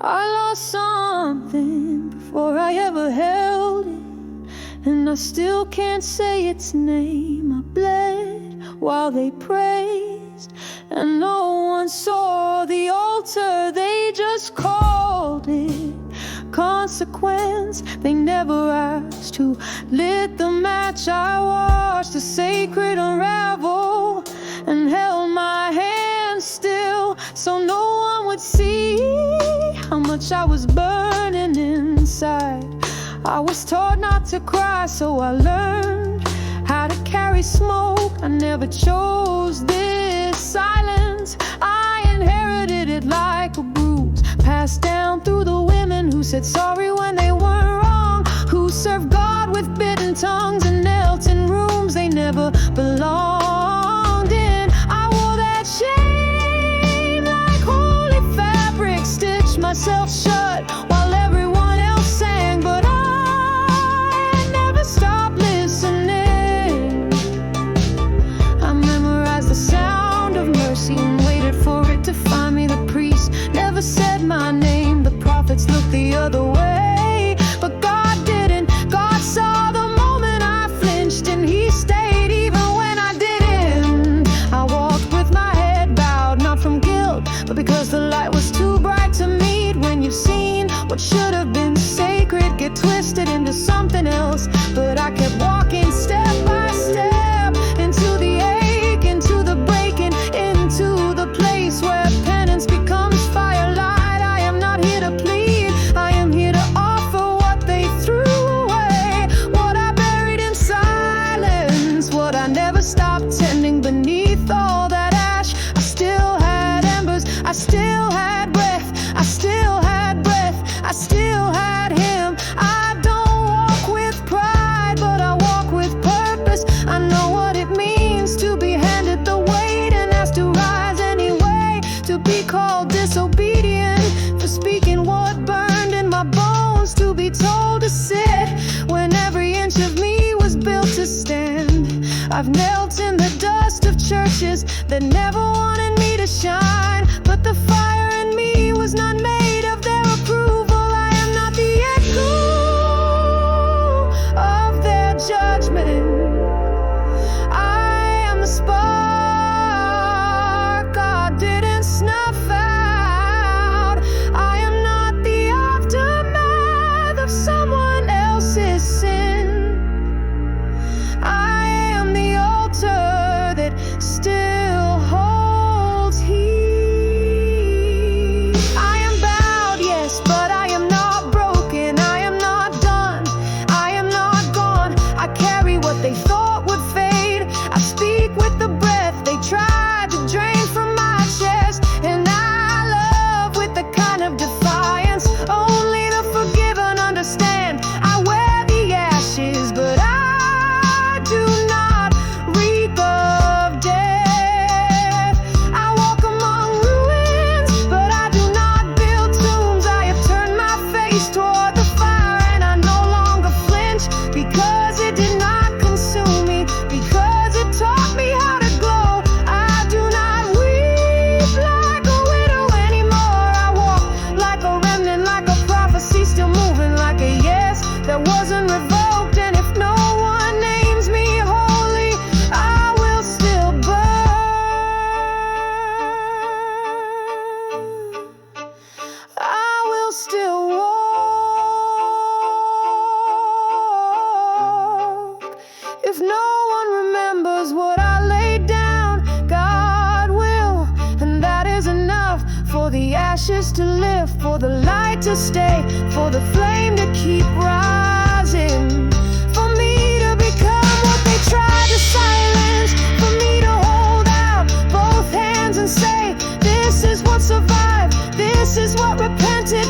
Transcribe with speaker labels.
Speaker 1: I lost something before I ever held it, and I still can't say its name. I bled while they praised, and no one saw the altar. They just called it consequence. They never asked who lit the match. I watched the sacred unravel and held my hand still, so no one would see how much I was burning inside. I was taught not to cry, so I learned how to carry smoke. I never chose this silence. I inherited it like a bruise, passed down through the women who said sorry when they weren't wrong, who served God with bitten tongues and knelt in rooms they never belonged in. I wore that shame like holy fabric, stitched myself shut while everyone else sang, but I never stopped listening. I memorized the sound of mercy and waited for it to find me. The priest never said my name, the prophets looked the other way, but God didn't. God saw the moment I flinched, and He stayed even when I didn't. I walked with my head bowed, not from guilt, but because the light was too bright to meet. When you've seen what should have been sacred get twisted into something else, but I kept walking step by step into the ache, into the breaking, into the place where penance becomes firelight. I am not here to plead, I am here to offer what they threw away, what I buried in silence, what I never stopped tending beneath all that ash. I still had embers, I still had breath, I still had breath, I still had Him. I don't walk with pride, but I walk with purpose. I know what it means to be handed the weight and asked to rise anyway, to be called disobedient for speaking what burned in my bones, to be told to sit when every inch of me was built to stand. I've knelt in the dust of churches that never wanted me to shine, but the fire in me was not made of their approval. I am not the echo of their judgment. I am the spark God didn't snuff out. I am not the aftermath of someone else's sin. I am the altar that still holds heat. I am bowed, yes, but I am not broken. I am not done, I am not gone. I carry what they thought would fade. I speak with the breath they tried to drain from my chest, and I love with the kind of defiance only the forgiven understand. I wear the ashes, but I do not reek of death. I walk among ruins, but I do not build tombs. I have turned my face toward the fire, and I no longer flinch, because it did not consume me, because it taught me how to glow. I do not weep like a widow anymore. I walk like a remnant, like a prophecy, still moving like a yes that wasn't revoked. And if no one names me holy, I will still burn. I will still walk. If no one remembers what I laid down, God will, and that is enough for the ashes to lift, for the light to stay, for the flame to keep rising, for me to become what they tried to silence, for me to hold out both hands and say, this is what survived, this is what repented.